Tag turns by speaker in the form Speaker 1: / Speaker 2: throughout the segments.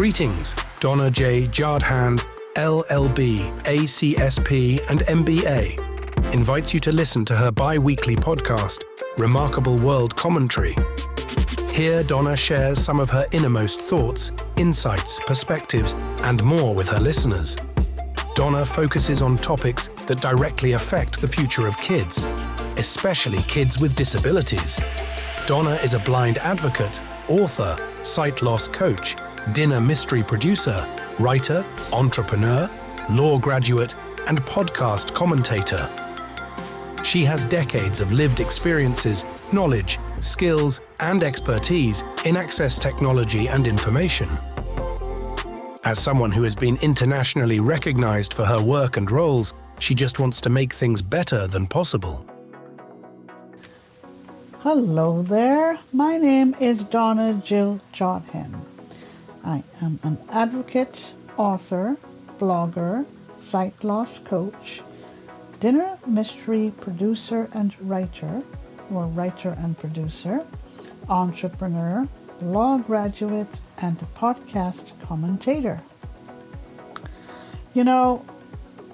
Speaker 1: Greetings, Donna J, Jodhan, LLB, ACSP and MBA invites you to listen to her bi-weekly podcast, Remarkable World Commentary. Here, Donna shares some of her innermost thoughts, insights, perspectives, and more with her listeners. Donna focuses on topics that directly affect the future of kids, especially kids with disabilities. Donna is a blind advocate, author, sight loss coach, dinner mystery producer, writer, entrepreneur, law graduate, and podcast commentator. She has decades of lived experiences, knowledge, skills, and expertise in access technology and information. As someone who has been internationally recognized for her work and roles, she just wants to make things better than possible.
Speaker 2: Hello there, my name is Donna J. Jodhan. I am an advocate, author, blogger, sight loss coach, dinner mystery producer and writer, or writer and producer, entrepreneur, law graduate, and podcast commentator. You know,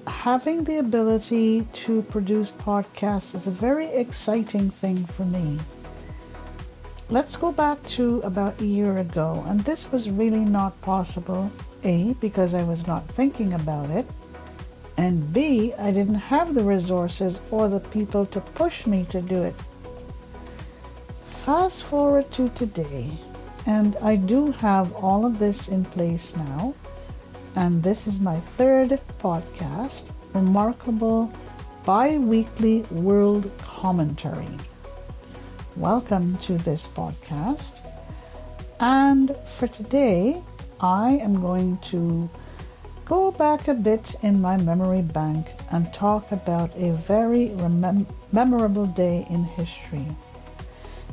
Speaker 2: having the ability to produce podcasts is a very exciting thing for me. Let's go back to about a year ago, and this was really not possible, A, because I was not thinking about it, and B, I didn't have the resources or the people to push me to do it. Fast forward to today, and I do have all of this in place now, and this is my third podcast, Remarkable Bi-Weekly World Commentary. Welcome to this podcast, and for today I am going to go back a bit in my memory bank and talk about a very memorable day in history.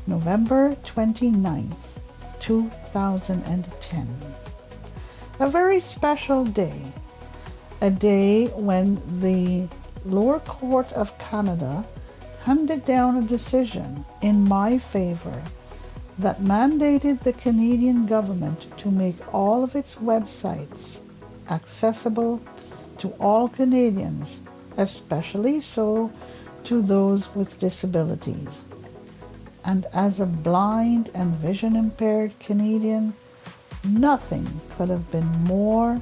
Speaker 2: November 29th, 2010. A very special day. A day when the lower court of Canada handed down a decision in my favor that mandated the Canadian government to make all of its websites accessible to all Canadians, especially so to those with disabilities. And as a blind and vision impaired Canadian, nothing could have been more,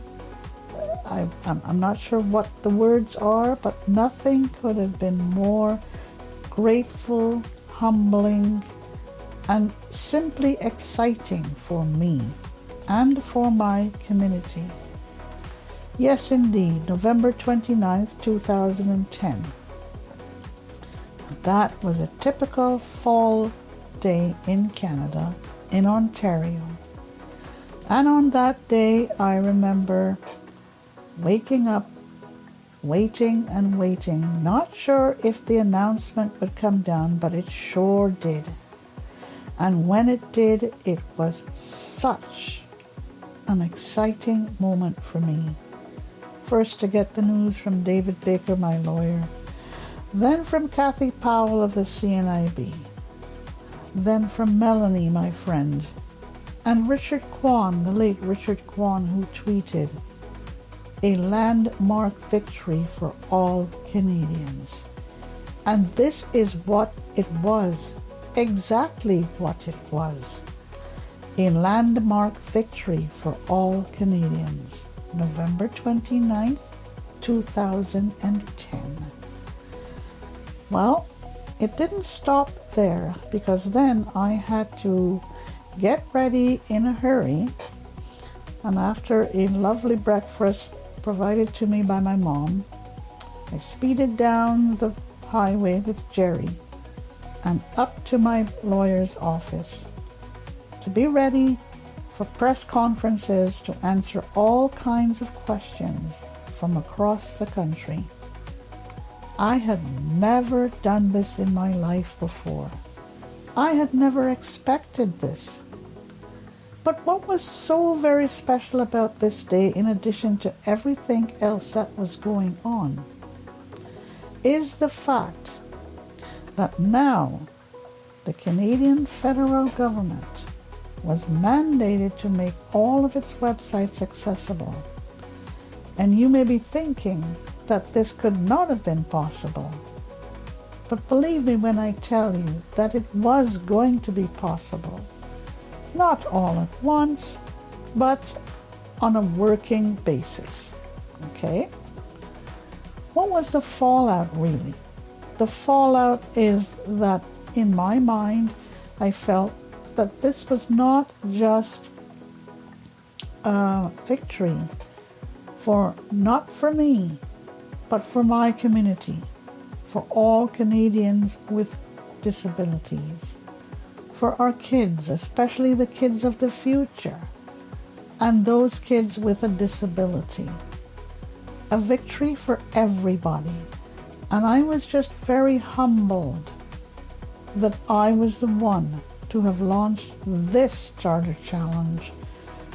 Speaker 2: I'm not sure what the words are, but nothing could have been more grateful, humbling, and simply exciting for me and for my community. Yes, indeed, November 29th, 2010. That was a typical fall day in Canada, in Ontario. And on that day, I remember waking up, waiting and waiting, not sure if the announcement would come down, but it sure did. And when it did, it was such an exciting moment for me. First to get the news from David Baker, my lawyer, then from Kathy Powell of the CNIB, then from Melanie, my friend, and Richard Kwan, the late Richard Kwan, who tweeted, "A landmark victory for all Canadians." And this is what it was, exactly what it was. A landmark victory for all Canadians. November 29th, 2010. Well, it didn't stop there, because then I had to get ready in a hurry, and after a lovely breakfast provided to me by my mom, I speeded down the highway with Jerry and up to my lawyer's office to be ready for press conferences to answer all kinds of questions from across the country. I had never done this in my life before. I had never expected this. But what was so very special about this day, in addition to everything else that was going on, is the fact that now the Canadian federal government was mandated to make all of its websites accessible. And you may be thinking that this could not have been possible. But believe me when I tell you that it was going to be possible. Not all at once, but on a working basis. Okay? What was the fallout really? The fallout is that in my mind, I felt that this was not just a victory not for me, but for my community, for all Canadians with disabilities, for our kids, especially the kids of the future, and those kids with a disability. A victory for everybody. And I was just very humbled that I was the one to have launched this Charter Challenge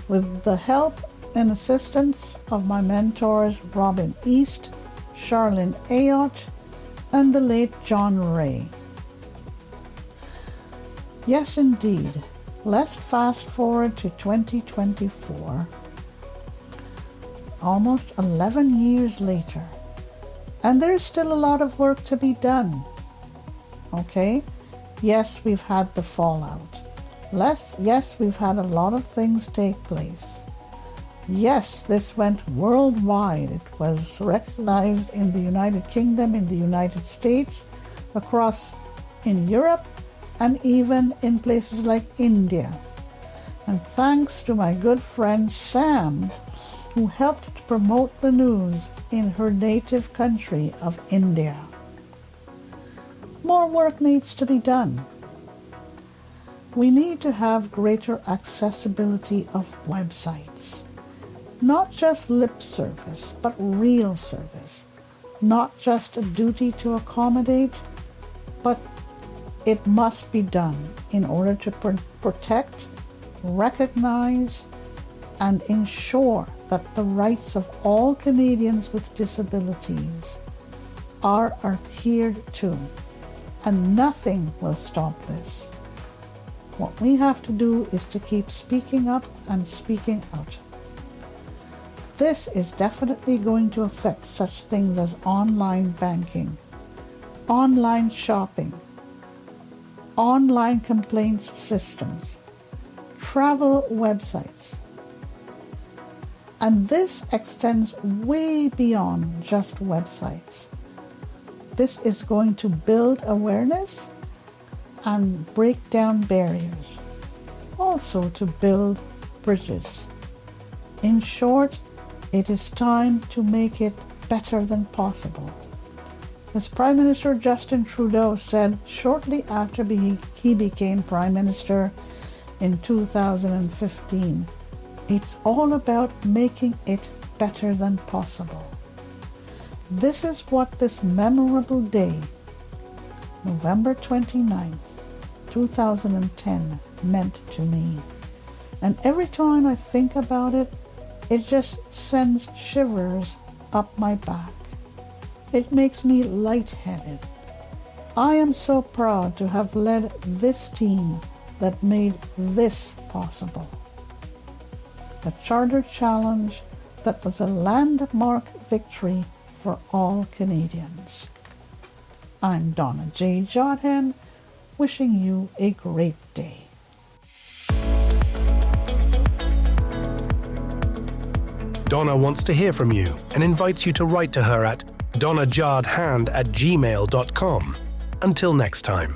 Speaker 2: with the help and assistance of my mentors Robin East, Charlene Ayotte, and the late John Ray. Yes, indeed. Let's fast forward to 2024, almost 11 years later, and there's still a lot of work to be done. Okay? Yes, we've had the fallout. Yes, we've had a lot of things take place. Yes, this went worldwide. It was recognized in the United Kingdom, in the United States, across in Europe, and even in places like India. And thanks to my good friend Sam, who helped to promote the news in her native country of India. More work needs to be done. We need to have greater accessibility of websites. Not just lip service, but real service. Not just a duty to accommodate, but it must be done in order to protect, recognize, and ensure that the rights of all Canadians with disabilities are adhered to, and nothing will stop this. What we have to do is to keep speaking up and speaking out. This is definitely going to affect such things as online banking, online shopping, online complaints systems, travel websites. And this extends way beyond just websites. This is going to build awareness and break down barriers, also to build bridges. In short, it is time to make it better than possible. As Prime Minister Justin Trudeau said shortly after he became Prime Minister in 2015, it's all about making it better than possible. This is what this memorable day, November 29th, 2010, meant to me. And every time I think about it, it just sends shivers up my back. It makes me lightheaded. I am so proud to have led this team that made this possible. A Charter Challenge that was a landmark victory for all Canadians. I'm Donna J. Jodhan, wishing you a great day.
Speaker 1: Donna wants to hear from you and invites you to write to her at donnajardhand@gmail.com. Until next time.